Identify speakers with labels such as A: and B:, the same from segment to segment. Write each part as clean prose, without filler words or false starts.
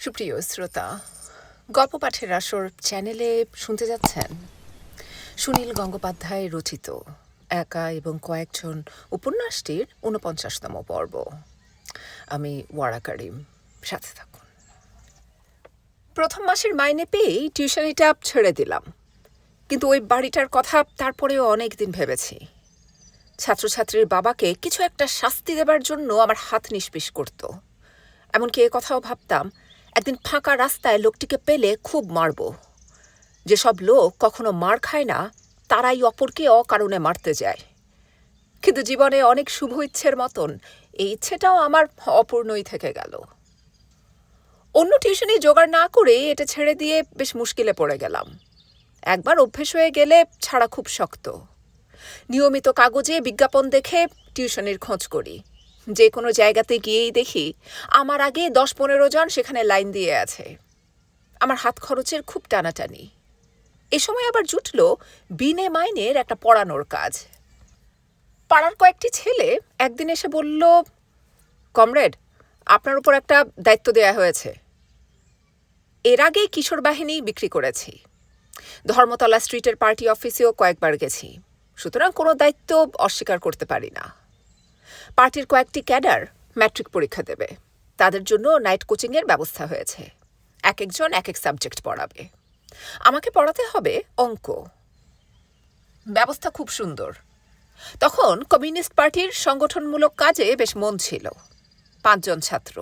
A: সুপ্রিয় শ্রোতা, গল্প পাঠের আসর চ্যানেলে শুনতে যাচ্ছেন সুনীল গঙ্গোপাধ্যায় রচিত একা এবং কয়েকজন উপন্যাসটির ৪৯তম পর্ব। আমি ওয়ারা কারিম, সাথে থাকুন। প্রথম মাসের মাইনে পেয়েই টিউশনিটা ছেড়ে দিলাম, কিন্তু ওই বাড়িটার কথা তারপরেও অনেক দিন ভেবেছি। ছাত্রছাত্রীর বাবাকে কিছু একটা শাস্তি দেবার জন্য আমার হাত নিষ্পিস করত। এমনকি এ কথাও ভাবতাম, একদিন ফাঁকা রাস্তায় লোকটিকে পেলে খুব মারব। যেসব লোক কখনো মার খায় না, তারাই অপরকে অকারণে মারতে যায়। কিন্তু জীবনে অনেক শুভ ইচ্ছের মতন এই ইচ্ছেটাও আমার অপূর্ণই থেকে গেল। অন্য টিউশনি জোগাড় না করে এটা ছেড়ে দিয়ে বেশ মুশকিলে পড়ে গেলাম। একবার অভ্যেস হয়ে গেলে ছাড়া খুব শক্ত। নিয়মিত কাগজে বিজ্ঞাপন দেখে টিউশনির খোঁজ করি। যে কোনো জায়গাতে গিয়েই দেখি আমার আগে ১০-১৫ জন সেখানে লাইন দিয়ে আছে। আমার হাত খরচের খুব টানাটানি। এ সময় আবার জুটল বিনে মাইনের একটা পড়ানোর কাজ। পাড়ার কয়েকটি ছেলে একদিন এসে বলল, কমরেড, আপনার উপর একটা দায়িত্ব দেয়া হয়েছে। এর আগে কিশোর বাহিনী বিক্রি করেছি, ধর্মতলা স্ট্রিটের পার্টি অফিসেও কয়েকবার গেছি, সুতরাং কোনো দায়িত্ব অস্বীকার করতে পারি না। পার্টির কয়েকটি ক্যাডার ম্যাট্রিক পরীক্ষা দেবে, তাদের জন্য নাইট কোচিংয়ের ব্যবস্থা হয়েছে। এক একজন এক এক সাবজেক্ট পড়াবে। আমাকে পড়াতে হবে অঙ্ক। ব্যবস্থা খুব সুন্দর। তখন কমিউনিস্ট পার্টির সংগঠনমূলক কাজে বেশ মন ছিল। ৫ জন ছাত্র,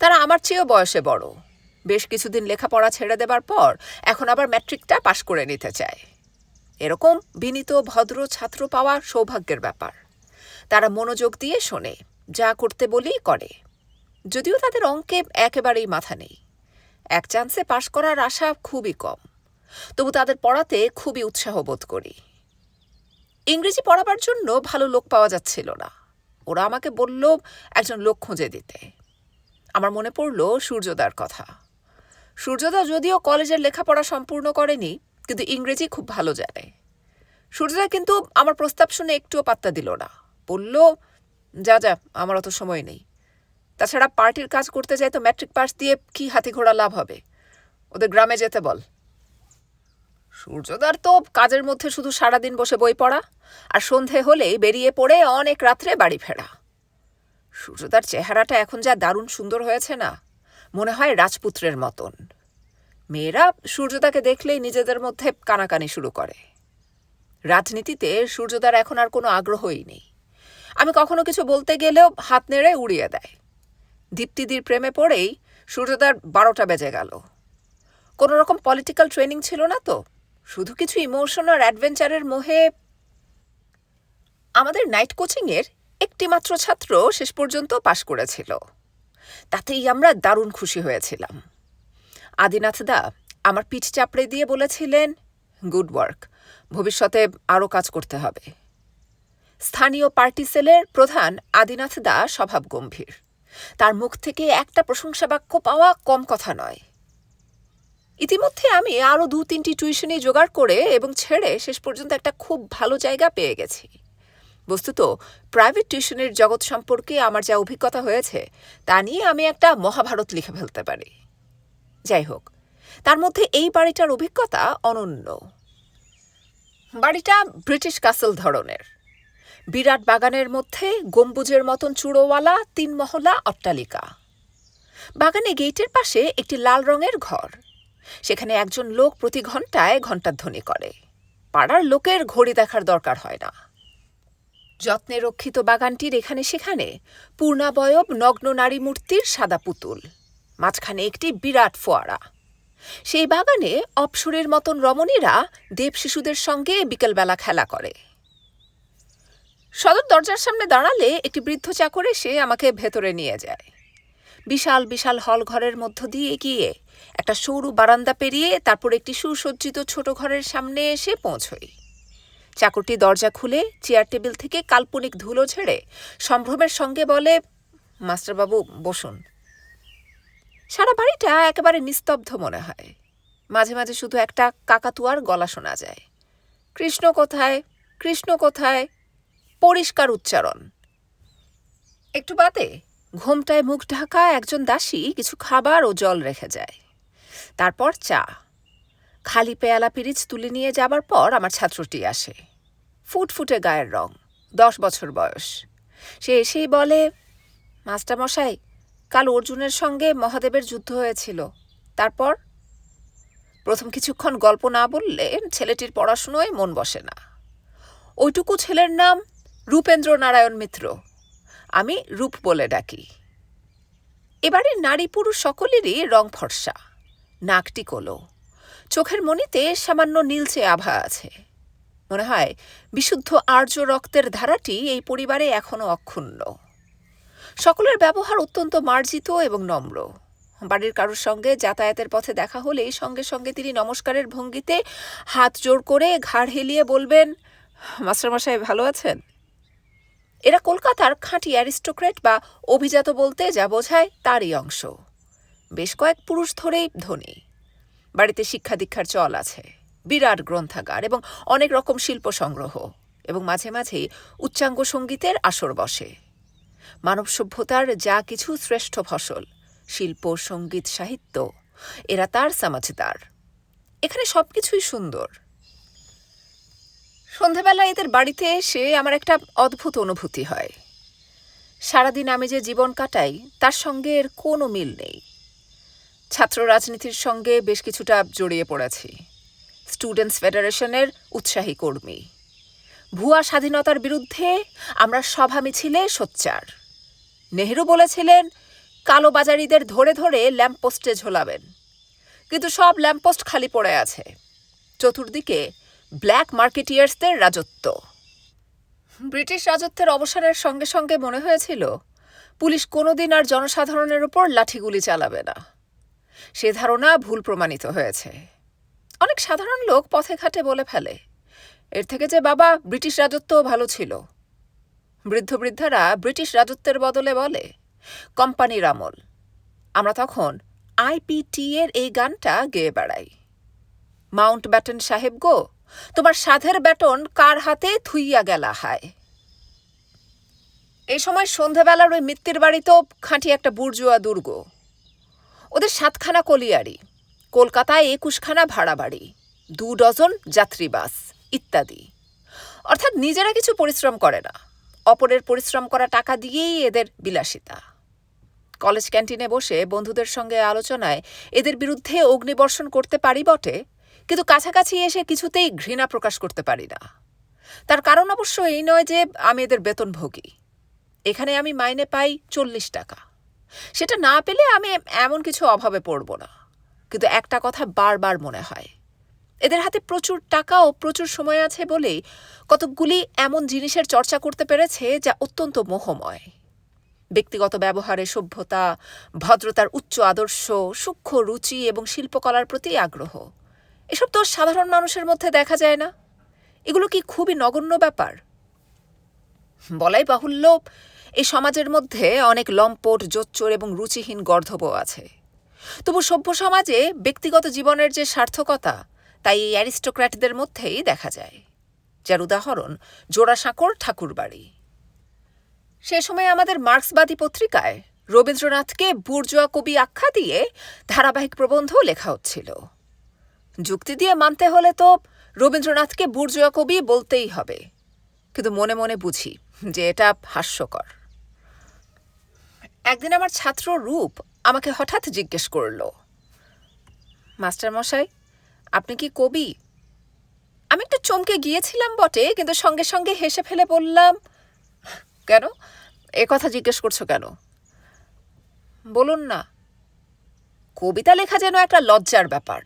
A: তারা আমার চেয়েও বয়সে বড়। বেশ কিছুদিন লেখাপড়া ছেড়ে দেবার পর এখন আবার ম্যাট্রিকটা পাশ করে নিতে চায়। এরকম বিনীত ভদ্র ছাত্র পাওয়া সৌভাগ্যের ব্যাপার। তারা মনোযোগ দিয়ে শোনে, যা করতে বলি করে। যদিও তাদের অঙ্কে একেবারেই মাথা নেই, এক চান্সে পাশ করার আশা খুবই কম, তবু তাদের পড়াতে খুবই উৎসাহ বোধ করি। ইংরেজি পড়াবার জন্য ভালো লোক পাওয়া যাচ্ছিল না। ওরা আমাকে বলল একজন লোক খুঁজে দিতে। আমার মনে পড়ল সূর্যদার কথা। সূর্যদা যদিও কলেজের লেখাপড়া সম্পূর্ণ করেনি, কিন্তু ইংরেজি খুব ভালো জানে। সূর্যদা কিন্তু আমার প্রস্তাব শুনে একটুও পাত্তা দিল না। বলল, যা যা, আমার অত সময় নেই। তাছাড়া পার্টির কাজ করতে যায় তো ম্যাট্রিক পাস দিয়ে কি হাতি ঘোড়া লাভ হবে? ওদের গ্রামে যেতে বল। সূর্যদার তো কাজের মধ্যে শুধু সারাদিন বসে বই পড়া, আর সন্ধে হলেই বেরিয়ে পড়ে অনেক রাত্রে বাড়ি ফেরা। সূর্যদার চেহারাটা এখন যা দারুণ সুন্দর হয়েছে না, মনে হয় রাজপুত্রের মতন। মেয়েরা সূর্যদাকে দেখলেই নিজেদের মধ্যে কানাকানি শুরু করে। রাজনীতিতে সূর্যদার এখন আর কোনো আগ্রহই নেই। আমি কখনো কিছু বলতে গেলেও হাত নেড়ে উড়িয়ে দেয়। দীপ্তিদির প্রেমে পড়েই সূর্যদার ১২টা বেজে গেল। কোনো রকম পলিটিক্যাল ট্রেনিং ছিল না তো, শুধু কিছু ইমোশন আর অ্যাডভেঞ্চারের মোহে। আমাদের নাইট কোচিংয়ের একটি মাত্র ছাত্র শেষ পর্যন্ত পাশ করেছিল। তাতেই আমরা দারুণ খুশি হয়েছিলাম। আদিনাথ দা আমার পিঠ চাপড়ে দিয়ে বলেছিলেন, গুড ওয়ার্ক, ভবিষ্যতে আরও কাজ করতে হবে। স্থানীয় পার্টি সেলের প্রধান আদিনাথ দা স্বভাব গম্ভীর। তার মুখ থেকে একটা প্রশংসা বাক্য পাওয়া কম কথা নয়। ইতিমধ্যে আমি আরও ২-৩টি টিউশনি জোগাড় করে এবং ছেড়ে শেষ পর্যন্ত একটা খুব ভালো জায়গা পেয়ে গেছি। বস্তুত প্রাইভেট টিউশনের জগৎ সম্পর্কে আমার যা অভিজ্ঞতা হয়েছে তা নিয়ে আমি একটা মহাভারত লিখে ফেলতে পারি। যাই হোক, তার মধ্যে এই বাড়িটার অভিজ্ঞতা অনন্য। বাড়িটা ব্রিটিশ কাসল ধরনের। বিরাট বাগানের মধ্যে গম্বুজের মতন চূড়োওয়ালা ৩ মহলা অট্টালিকা। বাগানে গেটের পাশে একটি লাল রঙের ঘর। সেখানে একজন লোক প্রতি ঘন্টায় ঘণ্টাধ্বনি করে। পাড়ার লোকের ঘড়ি দেখার দরকার হয় না। যত্নে রক্ষিত বাগানটির এখানে সেখানে পূর্ণাবয়ব নগ্ন নারী মূর্তির সাদা পুতুল, মাঝখানে একটি বিরাট ফোয়ারা। সেই বাগানে অপ্সরের মতন রমণীরা দেব শিশুদের সঙ্গে বিকেলবেলা খেলা করে। সদর দরজার সামনে দাঁড়ালে একটি বৃদ্ধ চাকর এসে আমাকে ভেতরে নিয়ে যায়। বিশাল বিশাল হল ঘরের মধ্য দিয়ে গিয়ে একটা সরু বারান্দা পেরিয়ে তারপর একটি সুসজ্জিত ছোট ঘরের সামনে এসে পৌঁছই। চাকরটি দরজা খুলে চেয়ার টেবিল থেকে কাল্পনিক ধুলো ঝেড়ে সম্ভ্রমের সঙ্গে বলে, মাস্টারবাবু বসুন। সারা বাড়িটা একেবারে নিস্তব্ধ মনে হয়। মাঝে মাঝে শুধু একটা কাকাতুয়ার গলা শোনা যায়, কৃষ্ণ কোথায়, কৃষ্ণ কোথায়, পরিষ্কার উচ্চারণ। একটু বাদে ঘোমটায় মুখ ঢাকা একজন দাসী কিছু খাবার ও জল রেখে যায়। তারপর চা। খালি পেয়ালা পিরিচ তুলে নিয়ে যাবার পর আমার ছাত্রটি আসে। ফুটফুটে গায়ের রং, 10 বছর বয়স। সে এসেই বলে, মাস্টারমশাই, কাল অর্জুনের সঙ্গে মহাদেবের যুদ্ধ হয়েছিল। তারপর? প্রথম কিছুক্ষণ গল্প না বললে ছেলেটির পড়াশুনোয় মন বসে না। ওইটুকু ছেলের নাম রূপেন্দ্র নারায়ণ মিত্র। আমি রূপ বলে ডাকি। এবারে নারী পুরুষ সকলেরই রং ফর্সা, নাকটি কোলো, চোখের মণিতে সামান্য নীলচে আভা আছে। মনে হয় বিশুদ্ধ আর্য রক্তের ধারাটি এই পরিবারে এখনো অক্ষুণ্ণ। সকলের ব্যবহার অত্যন্ত মার্জিত এবং নম্র। বাড়ির কারোর সঙ্গে যাতায়াতের পথে দেখা হলেই সঙ্গে সঙ্গে তিনি নমস্কারের ভঙ্গিতে হাত জোড় করে ঘাড় হেলিয়ে বলবেন, মাস্টারমশাই ভালো আছেন? এরা কলকাতার খাঁটি অ্যারিস্টোক্র্যাট বা অভিজাত বলতে যা বোঝায় তারই অংশ। বেশ কয়েক পুরুষ ধরেই ধনী। বাড়িতে শিক্ষা দীক্ষার চল আছে, বিরাট গ্রন্থাগার এবং অনেক রকম শিল্প সংগ্রহ, এবং মাঝে মাঝেই উচ্চাঙ্গ সঙ্গীতের আসর বসে। মানব সভ্যতার যা কিছু শ্রেষ্ঠ ফসল, শিল্প, সঙ্গীত, সাহিত্য, এরা তার সমাজদার। এখানে সবকিছুই সুন্দর। সন্ধেবেলা এদের বাড়িতে এসে আমার একটা অদ্ভুত অনুভূতি হয়। সারাদিন আমি যে জীবন কাটাই তার সঙ্গে এর কোনো মিল নেই। ছাত্র রাজনীতির সঙ্গে বেশ কিছুটা জড়িয়ে পড়েছি। স্টুডেন্টস ফেডারেশনের উৎসাহী কর্মী। ভুয়া স্বাধীনতার বিরুদ্ধে আমরা সভা মিছিলে সোচ্চার। নেহেরু বলেছিলেন, কালোবাজারিদের ধরে ধরে ল্যাম্পপোস্টে ঝোলাবেন, কিন্তু সব ল্যাম্পপোস্ট খালি পড়ে আছে। চতুর্দিকে ব্ল্যাক মার্কেটিয়ার্সদের রাজত্ব। ব্রিটিশ রাজত্বের অবসানের সঙ্গে সঙ্গে মনে হয়েছিল পুলিশ কোনোদিন আর জনসাধারণের উপর লাঠিগুলি চালাবে না। সে ধারণা ভুল প্রমাণিত হয়েছে। অনেক সাধারণ লোক পথে ঘাটে বলে ফেলে, এর থেকে যে বাবা ব্রিটিশ রাজত্বও ভালো ছিল। বৃদ্ধ বৃদ্ধারা ব্রিটিশ রাজত্বের বদলে বলে, কোম্পানির আমল। আমরা তখন আইপিটি এর এই গানটা গেয়ে বেড়াই। মাউন্ট ব্যাটন সাহেব গো, তোমার সাধের ব্যাটন কার হাতে থুইয়া গেলা হায়। এই সময় সন্ধ্যাবেলার ওই মিত্তির বাড়ি তো খাঁটি একটা বুর্জুয়া দুর্গ। ওদের 7খানা কলিয়ারি, কলকাতায় 21খানা ভাড়া বাড়ি, 2 ডজন যাত্রী বাস ইত্যাদি। অর্থাৎ নিজেরা কিছু পরিশ্রম করে না, অপরের পরিশ্রম করা টাকা দিয়েই এদের বিলাসিতা। কলেজ ক্যান্টিনে বসে বন্ধুদের সঙ্গে আলোচনায় এদের বিরুদ্ধে অগ্নিবর্ষণ করতে পারি বটে, কিন্তু কাছাকাছি এসে কিছুতেই ঘৃণা প্রকাশ করতে পারি না। তার কারণ অবশ্য এই নয় যে আমি এদের বেতনভোগী। এখানে আমি মাইনে পাই 40 টাকা। সেটা না পেলে আমি এমন কিছু অভাবে পড়ব না। কিন্তু একটা কথা বারবার মনে হয়, এদের হাতে প্রচুর টাকা ও প্রচুর সময় আছে বলেই কতকগুলি এমন জিনিসের চর্চা করতে পেরেছে যা অত্যন্ত মোহময়। ব্যক্তিগত ব্যবহারে সভ্যতা, ভদ্রতার উচ্চ আদর্শ, সূক্ষ্ম রুচি এবং শিল্পকলার প্রতি আগ্রহ। এসব তো সাধারণ মানুষের মধ্যে দেখা যায় না। এগুলো কি খুবই নগণ্য ব্যাপার? বলাই বাহুল্য, এই সমাজের মধ্যে অনেক লম্পট, জোচ্চোর এবং রুচিহীন গর্ধবও আছে। তবু সভ্য সমাজে ব্যক্তিগত জীবনের যে সার্থকতা, তাই এই অ্যারিস্টোক্র্যাটদের মধ্যেই দেখা যায়। যার উদাহরণ জোড়াসাঁকোর ঠাকুরবাড়ি। সে সময় আমাদের মার্ক্সবাদী পত্রিকায় রবীন্দ্রনাথকে বুর্জোয়া কবি আখ্যা দিয়ে ধারাবাহিক প্রবন্ধ লেখা হচ্ছিল। যুক্তি দিয়ে মানতে হলে তো রবীন্দ্রনাথকে বুর্জোয়া কবি বলতেই হবে, কিন্তু মনে মনে বুঝি যে এটা হাস্যকর। একদিন আমার ছাত্র রূপ আমাকে হঠাৎ জিজ্ঞেস করল, মাস্টারমশাই, আপনি কি কবি? আমি একটু চমকে গিয়েছিলাম বটে, কিন্তু সঙ্গে সঙ্গে হেসে ফেলে বললাম, কেন, এ কথা জিজ্ঞেস করছো কেন? বলুন না। কবিতা লেখা যেন একটা লজ্জার ব্যাপার,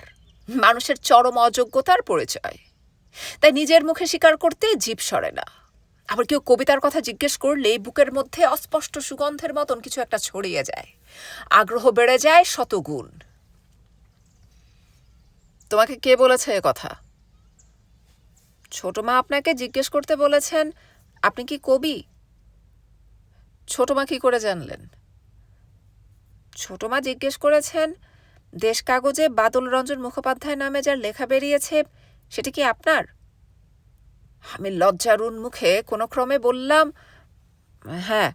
A: মানুষের চরম অযোগ্যতার পরিচয়। তাই নিজের মুখে স্বীকার করতে জিভ সরে না। আবার কেউ কবিতার কথা জিজ্ঞেস করলে বুকের মধ্যে অস্পষ্ট সুগন্ধের মতন কিছু একটা ছড়িয়ে যায়, আগ্রহ বেড়ে যায় শতগুণ। তোমাকে কে বলেছে এ কথা? ছোট মা আপনাকে জিজ্ঞেস করতে বলেছেন আপনি কি কবি। ছোট মা কি করে জানলেন? ছোট মা জিজ্ঞেস করেছেন, দেশ কাগজে বাদল রঞ্জন মুখোপাধ্যায় নামে যার লেখা বেরিয়েছে সেটা কি আপনার? আমি লজ্জার উন্মুখে কোনো ক্রমে বললাম, হ্যাঁ।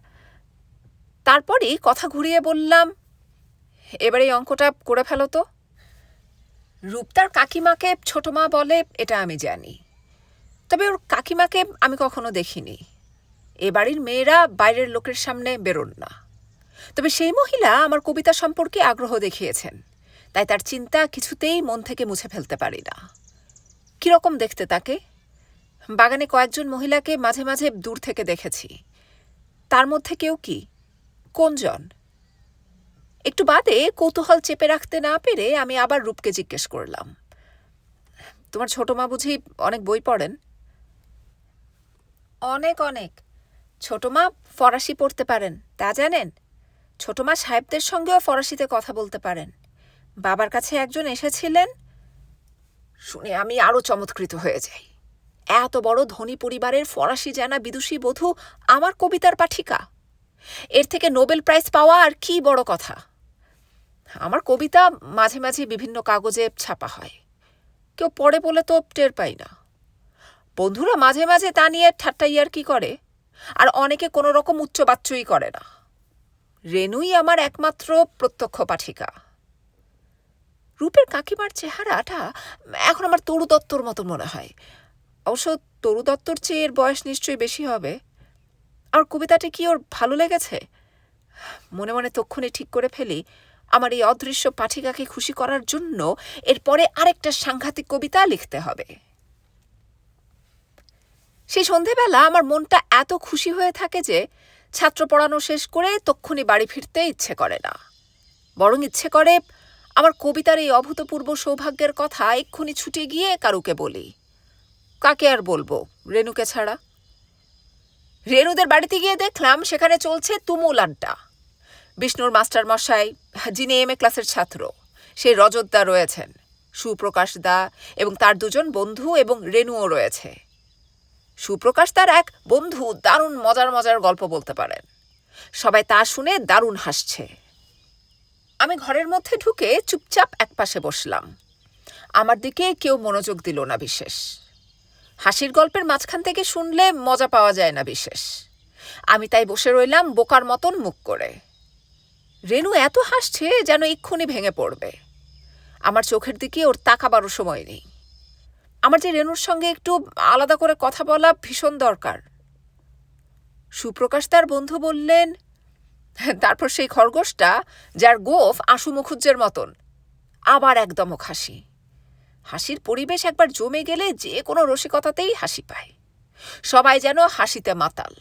A: তারপরেই কথা ঘুরিয়ে বললাম, এবার এই অঙ্কটা করে ফেলো তো। রূপ তার কাকিমাকে ছোট মা বলে এটা আমি জানি, তবে ওর কাকিমাকে আমি কখনো দেখিনি। এ বাড়ির মেয়েরা বাইরের লোকের সামনে বেরোন না। তবে সেই মহিলা আমার কবিতা সম্পর্কে আগ্রহ দেখিয়েছেন, তাই তার চিন্তা কিছুতেই মন থেকে মুছে ফেলতে পারি না। কিরকম দেখতে তাকে? বাগানে কয়েকজন মহিলাকে মাঝে মাঝে দূর থেকে দেখেছি, তার মধ্যে কেউ কি? কোনজন? একটু বাদে কৌতূহল চেপে রাখতে না পেরে আমি আবার রূপকে জিজ্ঞেস করলাম, তোমার ছোট মা বুঝি অনেক বই পড়েন? অনেক অনেক। ছোট মা ফরাসি পড়তে পারেন, তা জানেন? ছোট মা সাহেবদের সঙ্গেও ফরাসিতে কথা বলতে পারেন। বাবার কাছে একজন এসেছিলেন, শুনে আমি আরও চমৎকৃত হয়ে যাই। এত বড় ধনী পরিবারের ফরাসি জানা বিদুষী বধূ আমার কবিতার পাঠিকা। এর থেকে নোবেল প্রাইজ পাওয়া আর কি বড় কথা। আমার কবিতা মাঝে মাঝে বিভিন্ন কাগজে ছাপা হয়, কেউ পড়ে বলে তো টের পাই না। বন্ধুরা মাঝে মাঝে তা নিয়ে ঠাট্টা ইয়ার্কি করে, আর অনেকে কোনো রকম উচ্চবাচ্যই করে না। রেনুই আমার একমাত্র প্রত্যক্ষ পাঠিকা। রূপের কাকিমার চেহারাটা এখন আমার তরু দত্তর মতো মনে হয়। অবশ্য তরু দত্তর চেয়ে এর বয়স নিশ্চয়ই বেশি হবে। আর কবিতাটি কি ওর ভালো লেগেছে? মনে মনে তক্ষণে ঠিক করে ফেলি, আমার এই অদৃশ্য পাঠিকাকে খুশি করার জন্য এরপরে আরেকটা সাংঘাতিক কবিতা লিখতে হবে। সেই সন্ধেবেলা আমার মনটা এত খুশি হয়ে থাকে যে ছাত্র পড়ানো শেষ করে তক্ষুনি বাড়ি ফিরতে ইচ্ছে করে না, বরং ইচ্ছে করে আমার কবিতার এই অভূতপূর্ব সৌভাগ্যের কথা এক্ষুনি ছুটে গিয়ে কারুকে বলি। কাকে আর বলবো, রেনুকে ছাড়া? রেনুদের বাড়িতে গিয়ে দেখলাম সেখানে চলছে তুমুল আড্ডা। বিষ্ণুর মাস্টার মশাই, যিনি এম এ ক্লাসের ছাত্র, সেই রজত দা রয়েছেন, সুপ্রকাশ দা এবং তার দুজন বন্ধু, এবং রেনুও রয়েছে। সুপ্রকাশ তার এক বন্ধু দারুণ মজার মজার গল্প বলতে পারেন। সবাই তা শুনে দারুণ হাসছে। আমি ঘরের মধ্যে ঢুকে চুপচাপ একপাশে বসলাম। আমার দিকে কেউ মনোযোগ দিল না বিশেষ। হাসির গল্পের মাঝখান থেকে শুনলে মজা পাওয়া যায় না বিশেষ। আমি তাই বসে রইলাম বোকার মতন মুখ করে। রেনু এত হাসছে যেন এক্ষুনি ভেঙে পড়বে। আমার চোখের দিকে ওর তাকাবারও সময় নেই। আমার যে রেনুর সঙ্গে একটু আলাদা করে কথা বলা ভীষণ দরকার। সুপ্রকাশ তার বন্ধু বললেন, তারপর সেই খরগোশটা যার গোফ আশু মুখুজ্জের মতন, আবার একদমক হাসি। হাসির পরিবেশ একবার জমে গেলে যে কোনো রসিকতাতেই হাসি পায়। সবাই যেন হাসিতে মাতাল।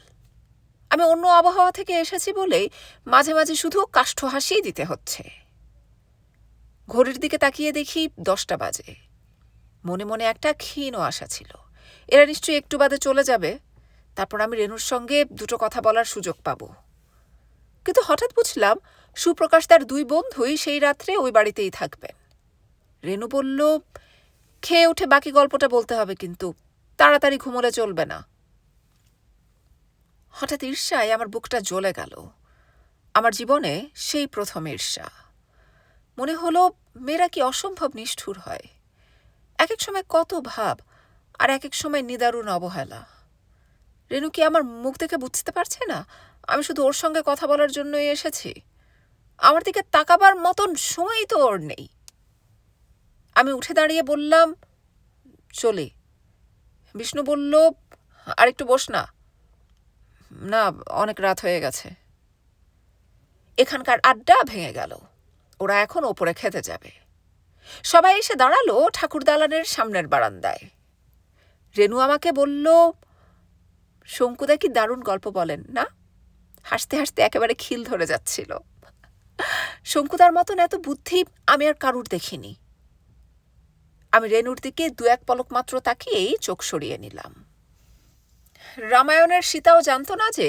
A: আমি অন্য আবহাওয়া থেকে এসেছি বলেই মাঝে মাঝে শুধু কাষ্ঠ হাসিই দিতে হচ্ছে। ঘড়ির দিকে তাকিয়ে দেখি 10টা বাজে। মনে মনে একটা ক্ষীণ আশা ছিল, এরা নিশ্চয়ই একটু বাদে চলে যাবে, তারপর আমি রেনুর সঙ্গে দুটো কথা বলার সুযোগ পাব। কিন্তু হঠাৎ বুঝলাম সুপ্রকাশ তার 2 বন্ধুই সেই রাত্রে ওই বাড়িতেই থাকবেন। রেনু বলল, খেয়ে উঠে বাকি গল্পটা বলতে হবে, কিন্তু তাড়াতাড়ি ঘুমোলে চলবে না। হঠাৎ ঈর্ষায় আমার বুকটা জ্বলে গেল। আমার জীবনে সেই প্রথম ঈর্ষা। মনে হলো মেয়েরা কি অসম্ভব নিষ্ঠুর হয়। এক এক সময় কত ভাব, আর এক এক সময় নিদারুণ অবহেলা। রেনু কি আমার মুখ দেখে বুঝতে পারছে না আমি শুধু ওর সঙ্গে কথা বলার জন্যই এসেছি? আমার দিকে তাকাবার মতন সময়ই তো ওর নেই। আমি উঠে দাঁড়িয়ে বললাম, চলি। বিষ্ণু বলল, আর একটু বস না। না, অনেক রাত হয়ে গেছে। এখানকার আড্ডা ভেঙে গেল। ওরা এখন ওপরে খেতে যাবে। সবাই এসে দাঁড়ালো ঠাকুর দালানের সামনের বারান্দায়। রেনু আমাকে বলল, শঙ্কুদা কি দারুণ গল্প বলেন না? হাসতে হাসতে একেবারে খিল ধরে যাচ্ছিল। শঙ্কুদার মতন এত বুদ্ধি আমি আর কারুর দেখিনি। আমি রেনুর দিকে 2-1 পলক মাত্র তাকিয়েই চোখ সরিয়ে নিলাম। রামায়ণের সীতাও জানত না যে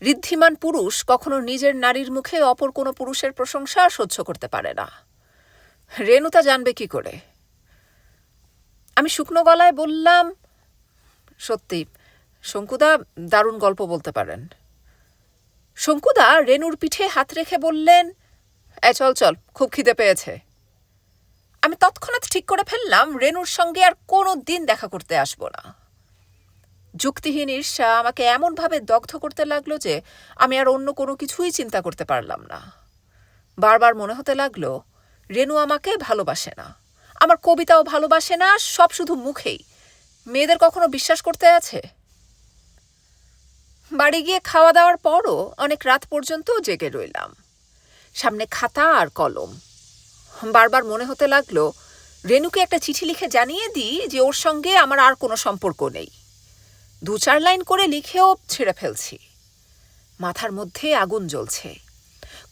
A: ঋদ্ধিমান পুরুষ কখনো নিজের নারীর মুখে অপর কোনো পুরুষের প্রশংসা সহ্য করতে পারে না। রেনু তা জানবে কি করে? আমি শুকনো গলায় বললাম, সত্যি শঙ্কুদা দারুণ গল্প বলতে পারেন। শঙ্কুদা রেনুর পিঠে হাত রেখে বললেন, চল চল, খুব খিদে পেয়েছে। আমি তৎক্ষণাৎ ঠিক করে ফেললাম রেনুর সঙ্গে আর কোনো দিন দেখা করতে আসব না। যুক্তিহীন ঈর্ষা আমাকে এমনভাবে দগ্ধ করতে লাগলো যে আমি আর অন্য কোনো কিছুই চিন্তা করতে পারলাম না। বারবার মনে হতে লাগলো রেনু আমাকে ভালোবাসে না, আমার কবিতাও ভালোবাসে না, সব শুধু মুখেই। মেয়েদের কখনো বিশ্বাস করতে আছে? বাড়ি গিয়ে খাওয়া দাওয়ার পরও অনেক রাত পর্যন্ত জেগে রইলাম, সামনে খাতা আর কলম। বারবার মনে হতে লাগলো রেনুকে একটা চিঠি লিখে জানিয়ে দিই যে ওর সঙ্গে আমার আর কোনো সম্পর্ক নেই। 2-4 লাইন করে লিখেও ছেড়ে ফেলছি। মাথার মধ্যে আগুন জ্বলছে,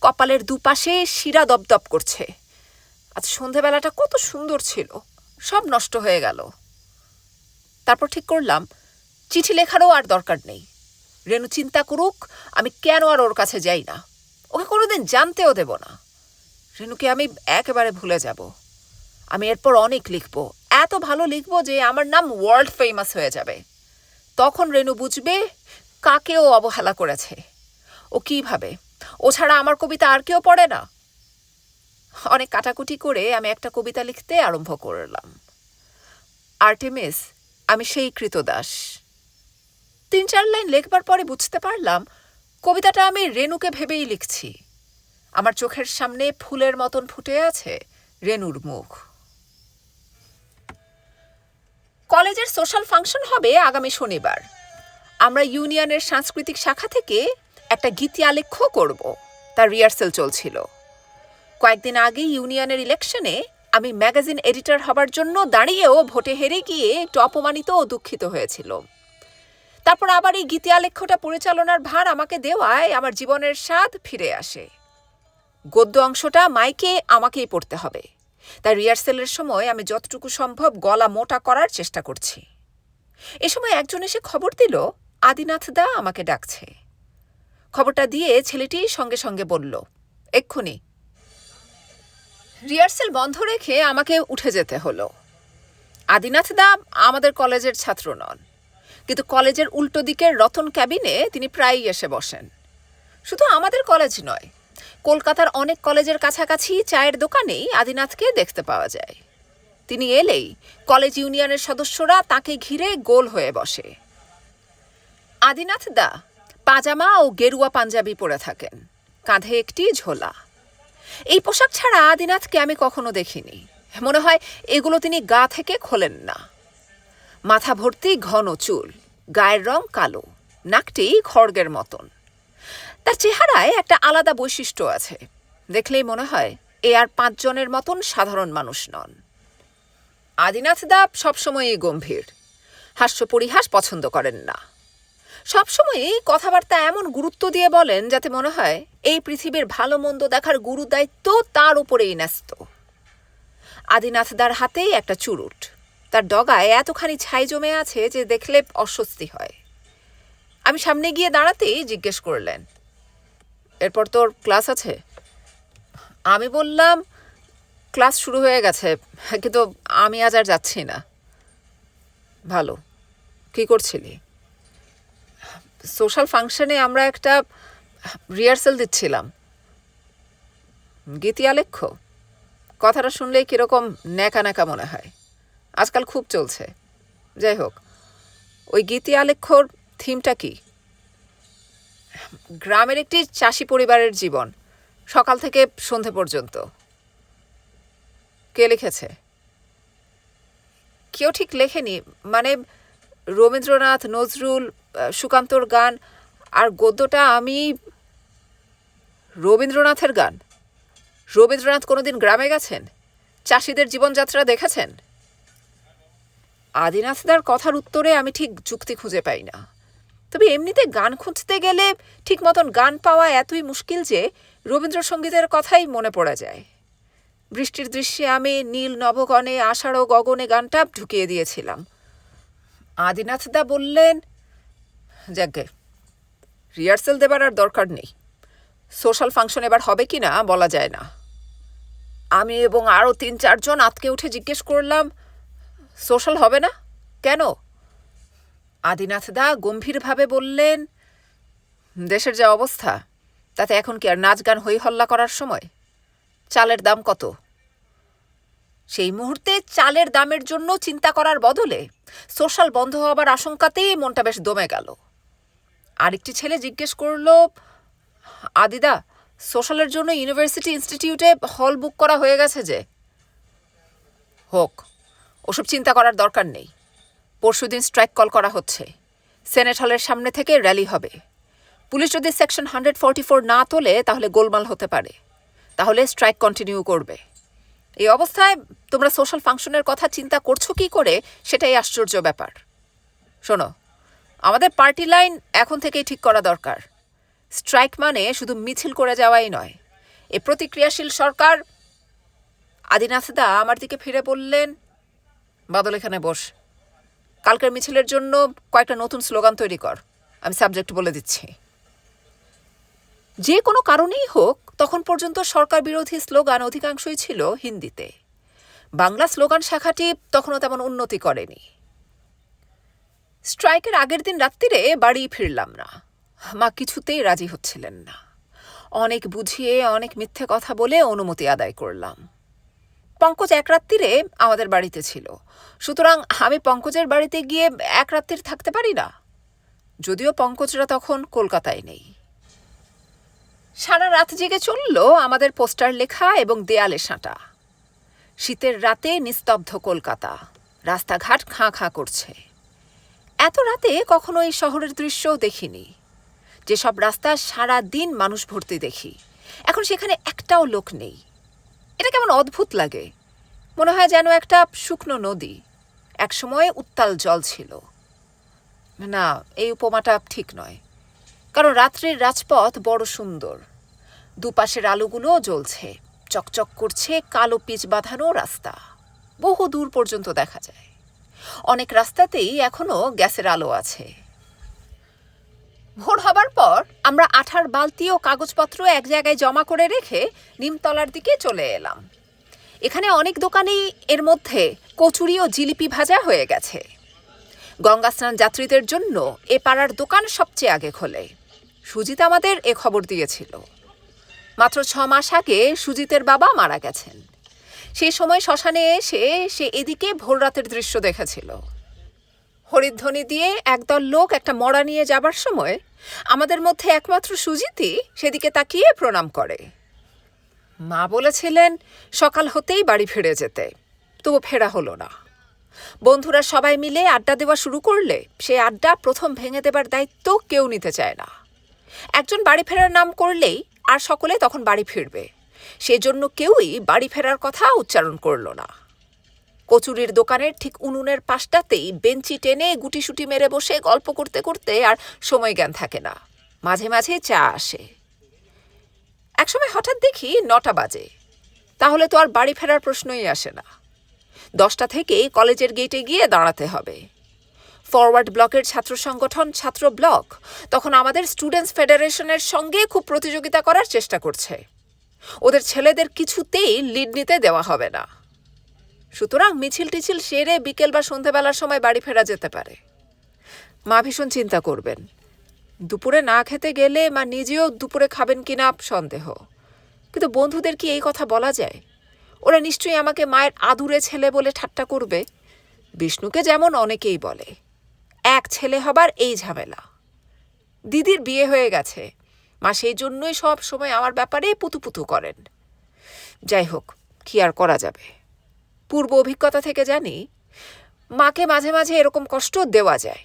A: কপালের দুপাশে শিরা দপদপ করছে। আজ সন্ধেবেলাটা কত সুন্দর ছিল, সব নষ্ট হয়ে গেল। তারপর ঠিক করলাম চিঠি লেখারও আর দরকার নেই। রেনু চিন্তা করুক, আমি কেন আর ওর কাছে যাই না, ওকে কোনোদিন জানতেও দেব না। রেনুকে আমি একেবারে ভুলে যাব। আমি এরপর অনেক লিখব, এত ভালো লিখব যে আমার নাম ওয়ার্ল্ড ফেমাস হয়ে যাবে। তখন রেনু বুঝবে কাকে ও অবহেলা করেছে, ও কিভাবে। ও ছাড়া আমার কবিতা আর কেউ পড়ে না। অনেক কাটাকুটি করে আমি একটা কবিতা লিখতে আরম্ভ করলাম। আর্টেমিস, আমি সেই কৃতদাস। 3-4 লাইন লেখবার পরে বুঝতে পারলাম কবিতাটা আমি রেনুকে ভেবেই লিখছি। আমার চোখের সামনে ফুলের মতন ফুটে আছে রেনুর মুখ। কলেজের সোশ্যাল ফাংশন হবে আগামী শনিবার। আমরা ইউনিয়নের সাংস্কৃতিক শাখা থেকে একটা গীতি আলেখ্য করব, তার রিহার্সেল চলছিল। কয়েকদিন আগে ইউনিয়নের ইলেকশনে আমি ম্যাগাজিন এডিটর হবার জন্য দাঁড়িয়েও ভোটে হেরে গিয়ে একটু অপমানিত ও দুঃখিত হয়েছিল। তারপর আবার এই গীতি আলেখ্যটা পরিচালনার ভার আমাকে দেওয়ায় আমার জীবনের স্বাদ ফিরে আসে। গদ্য অংশটা মাইকে আমাকেই পড়তে হবে, তাই রিহার্সেলের সময় আমি যতটুকু সম্ভব গলা মোটা করার চেষ্টা করছি। এ সময় একজন এসে খবর দিল আদিনাথ দা আমাকে ডাকছে। খবরটা দিয়ে ছেলেটি সঙ্গে সঙ্গে বলল, এক্ষুনি। রিহার্সেল বন্ধ রেখে আমাকে উঠে যেতে হলো। আদিনাথ দা আমাদের কলেজের ছাত্র নন, কিন্তু কলেজের উল্টো দিকের রতন ক্যাবিনে তিনি প্রায়ই এসে বসেন। শুধু আমাদের কলেজ নয়, কলকাতার অনেক কলেজের কাছাকাছি চায়ের দোকানেই আদিনাথকে দেখতে পাওয়া যায়। তিনি এলেই কলেজ ইউনিয়নের সদস্যরা তাকে ঘিরে গোল হয়ে বসে। আদিনাথ দা পাজামা ও গেরুয়া পাঞ্জাবি পরে থাকেন, কাঁধে একটি ঝোলা। এই পোশাক ছাড়া আদিনাথকে আমি কখনো দেখিনি। মনে হয় এগুলো তিনি গা থেকে খোলেন না। মাথা ভর্তি ঘন চুল, গায়ের রং কালো, নাকটি খড়গের মতন। তার চেহারায় একটা আলাদা বৈশিষ্ট্য আছে, দেখলেই মনে হয় এ আর 5 জনের মতন সাধারণ মানুষ নন। আদিনাথ দা সবসময়ই গম্ভীর, হাস্য পরিহাস পছন্দ করেন না। সবসময়ই কথাবার্তা এমন গুরুত্ব দিয়ে বলেন যাতে মনে হয় এই পৃথিবীর ভালো মন্দ দেখার গুরু দায়িত্ব তার উপরেই ন্যস্ত। আদিনাথ দার হাতেই একটা চুরুট, তার ডগায় এতখানি ছাই জমে আছে যে দেখলে অস্বস্তি হয়। আমি সামনে গিয়ে দাঁড়াতেই জিজ্ঞেস করলেন, এরপর তোর ক্লাস আছে? আমি বললাম, ক্লাস শুরু হয়ে গেছে, কিন্তু আমি আজ আর যাচ্ছি না। ভালো, কি করছিলি? সোশ্যাল ফাংশনে আমরা একটা রিহার্সেল দিচ্ছিলাম। গীতি আলেখ্য? কথাটা শুনলেই কীরকম ন্যাকা ন্যাকা মনে হয়। আজকাল খুব চলছে। যাই হোক, ওই গীতি আলেখ্যর থিমটা কি? গ্রামের একটি চাষি পরিবারের জীবন, সকাল থেকে সন্ধে পর্যন্ত। কে লিখেছে? কেউ ঠিক লেখেনি, মানে রবীন্দ্রনাথ, নজরুল, সুকান্তর গান, আর গদ্যটা আমি। রবীন্দ্রনাথের গান? রবীন্দ্রনাথ কোনোদিন গ্রামে গেছেন? চাষিদের জীবনযাত্রা দেখেছেন? আদিনাথদার কথার উত্তরে আমি ঠিক যুক্তি খুঁজে পাই না। তবে এমনিতে গান খুঁজতে গেলে ঠিক মতন গান পাওয়া এতই মুশকিল যে রবীন্দ্রসঙ্গীতের কথাই মনে পড়ে যায়। বৃষ্টির দৃশ্যে আমি নীল নভগণে আষাঢ় গগনে গানটা ঢুকিয়ে দিয়েছিলাম। আদিনাথদা বললেন, যাকে রিহার্সেল দেবার আর দরকার নেই। সোশ্যাল ফাংশন এবার হবে কি না বলা যায় না। আমি এবং আরও 3-4 জন আতকে উঠে জিজ্ঞেস করলাম, সোশ্যাল হবে না কেন? আদিনাথদা গম্ভীরভাবে বললেন, দেশের যা অবস্থা তাতে এখন কি আর নাচ গান হই হল্লা করার সময়? চালের দাম কত? সেই মুহূর্তে চালের দামের জন্য চিন্তা করার বদলে সোশ্যাল বন্ধ হবার আশঙ্কাতেই মনটা বেশ দমে গেল। আরেকটি ছেলে জিজ্ঞেস করলো, আদিদা, সোশ্যালের জন্য ইউনিভার্সিটি ইনস্টিটিউটে হল বুক করা হয়ে গেছে যে। হোক, ওসব চিন্তা করার দরকার নেই। পরশুদিন স্ট্রাইক কল করা হচ্ছে। সেনেট হলের সামনে থেকে র্যালি হবে। পুলিশ যদি সেকশন 144 না তোলে তাহলে গোলমাল হতে পারে। তাহলে স্ট্রাইক কন্টিনিউ করবে। এই অবস্থায় তোমরা সোশ্যাল ফাংশনের কথা চিন্তা করছো কি করে, সেটাই আশ্চর্য ব্যাপার। শোনো, আমাদের পার্টি লাইন এখন থেকেই ঠিক করা দরকার। স্ট্রাইক মানে শুধু মিছিল করে যাওয়াই নয়। এ প্রতিক্রিয়াশীল সরকার। আদিনাথদা আমার দিকে ফিরে বললেন, বাদল এখানে বস। কালকের মিছিলের জন্য কয়েকটা নতুন স্লোগান তৈরি কর। আমি সাবজেক্ট বলে দিচ্ছি। যে কোনো কারণেই হোক, তখন পর্যন্ত সরকার বিরোধী স্লোগান অধিকাংশই ছিল হিন্দিতে। বাংলা স্লোগান শাখাটি তখনও তেমন উন্নতি করেনি। স্ট্রাইকের আগের দিন রাত্রিরে বাড়ি ফিরলাম না। মা কিছুতেই রাজি হচ্ছিলেন না। অনেক বুঝিয়ে, অনেক মিথ্যে কথা বলে অনুমতি আদায় করলাম। পঙ্কজ এক রাত্রিরে আমাদের বাড়িতে ছিল, সুতরাং আমি পঙ্কজের বাড়িতে গিয়ে এক রাত্রির থাকতে পারি না, যদিও পঙ্কজরা তখন কলকাতায় নেই। সারা রাত জেগে চলল আমাদের পোস্টার লেখা এবং দেয়ালে সাঁটা। শীতের রাতে নিস্তব্ধ কলকাতা, রাস্তাঘাট খাঁ খাঁ করছে। এত রাতে কখনো এই শহরের দৃশ্যও দেখিনি। যেসব রাস্তা সারা দিন মানুষ ভর্তি দেখি, এখন সেখানে একটাও লোক নেই। এটা কেমন অদ্ভুত লাগে। মনে হয় যেন একটা শুকনো নদী। একসময়ে উত্তাল জল ছিল। না, এই উপমাটা ঠিক নয়, কারণ রাত্রির রাজপথ বড় সুন্দর। দুপাশের আলোগুলোও জ্বলছে, চকচক করছে কালো পিচ বাঁধানো রাস্তা। বহু দূর পর্যন্ত দেখা যায়। অনেক রাস্তাতেই এখনো গ্যাসের আলো আছে। ভোর হবার পর আমরা আঠার বালতি ও কাগজপত্র এক জায়গায় জমা করে রেখে নিমতলার দিকে চলে এলাম। এখানে অনেক দোকানেই এর মধ্যে কচুরি ও জিলিপি ভাজা হয়ে গেছে। গঙ্গা স্নান যাত্রীদের জন্য এ পাড়ার দোকান সবচেয়ে আগে খোলে। সুজিত আমাদের এ খবর দিয়েছিল। মাত্র 6 মাস আগে সুজিতের বাবা মারা গেছেন। সেই সময় শ্মশানে এসে সে এদিকে ভোররাতের দৃশ্য দেখেছিল। হরিধ্বনি দিয়ে একদল লোক একটা মড়া নিয়ে যাবার সময় আমাদের মধ্যে একমাত্র সুজিতই সেদিকে তাকিয়ে প্রণাম করে। মা বলেছিলেন সকাল হতেই বাড়ি ফিরে যেতে, তবু ফেরা হলো না। বন্ধুরা সবাই মিলে আড্ডা দেওয়া শুরু করলে সেই আড্ডা প্রথম ভেঙে দেবার দায়িত্ব কেউ নিতে চায় না। একজন বাড়ি ফেরার নাম করলেই আর সকলে তখন বাড়ি ফিরবে, সেজন্য কেউই বাড়ি ফেরার কথা উচ্চারণ করল না। কচুরির দোকানের ঠিক উনুনের পাশটাতেই বেঞ্চি টেনে গুটিসুটি মেরে বসে গল্প করতে করতে আর সময় জ্ঞান থাকে না। মাঝে মাঝে চা আসে। একসময় হঠাৎ দেখি 9টা বাজে। তাহলে তো আর বাড়ি ফেরার প্রশ্নই আসে না। 10টা থেকে কলেজের গেটে গিয়ে দাঁড়াতে হবে। ফরওয়ার্ড ব্লকের ছাত্র সংগঠন ছাত্র ব্লক তখন আমাদের স্টুডেন্টস ফেডারেশনের সঙ্গে খুব প্রতিযোগিতা করার চেষ্টা করছে। ওদের ছেলেদের কিছুতেই লিড নিতে দেওয়া হবে না। সুতরাং মিছিল টিছিল সেরে বিকেল বা সন্ধ্যাবেলার সময় বাড়ি ফেরা যেতে পারে। মা ভীষণ চিন্তা করবেন। দুপুরে না খেতে গেলে মা নিজেও দুপুরে খাবেন কিনা সন্দেহ। কিন্তু বন্ধুদের কি এই কথা বলা যায়? ওরা নিশ্চয়ই আমাকে মায়ের আদুরে ছেলে বলে ঠাট্টা করবে। বিষ্ণুকে যেমন অনেকেই বলে। এক ছেলে হবার এই ঝামেলা। দিদির বিয়ে হয়ে গেছে, মা সেই জন্যই সব সময় আমার ব্যাপারে পুতুপুতু করেন। যাই হোক, কি আর করা যাবে। পূর্ব অভিজ্ঞতা থেকে জানি মাকে মাঝে মাঝে এরকম কষ্ট দেওয়া যায়।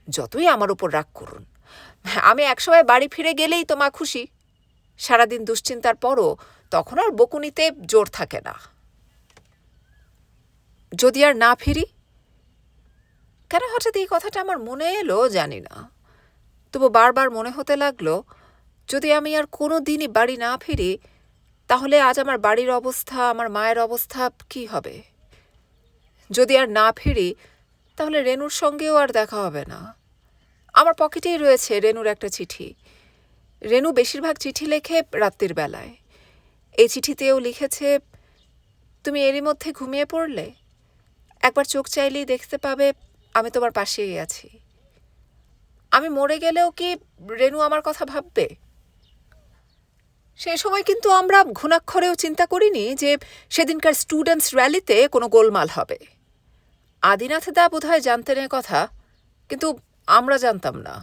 A: যতই আমার উপর রাগ করুন, আমি একসময় বাড়ি ফিরে গেলেই তো মা খুশি। সারাদিন দুশ্চিন্তার পরও তখন আর বকুনিতে জোর থাকে না। যদি আর না ফিরি, কেন হঠাৎ এই কথাটা আমার মনে এলো জানি না, তবু বারবার মনে হতে লাগলো যদি আমি আর কোনো দিনই বাড়ি না ফিরি, তাহলে আজ আমার বাড়ির অবস্থা, আমার মায়ের অবস্থা কি হবে। যদি আর না ফিরি, তাহলে রেনুর সঙ্গেও আর দেখা হবে না। আমার পকেটেই রয়েছে রেনুর একটা চিঠি। রেনু বেশিরভাগ চিঠি লেখে রাত্রির বেলায়। এই চিঠিতেও লিখেছে, তুমি এরই মধ্যে ঘুমিয়ে পড়লে, একবার চোখ চাইলেই দেখতে পাবে আমি তোমার পাশেই আছি। আমি মরে গেলেও কি রেনু আমার কথা ভাববে? সে সময় কিন্তু আমরা ঘুণাক্ষরেও চিন্তা করিনি যে সেদিনকার স্টুডেন্টস র্যালিতে কোনো গোলমাল হবে। আদিনাথ দা বোধহয় জানতেন এ কথা, কিন্তু আমরা জানতাম না।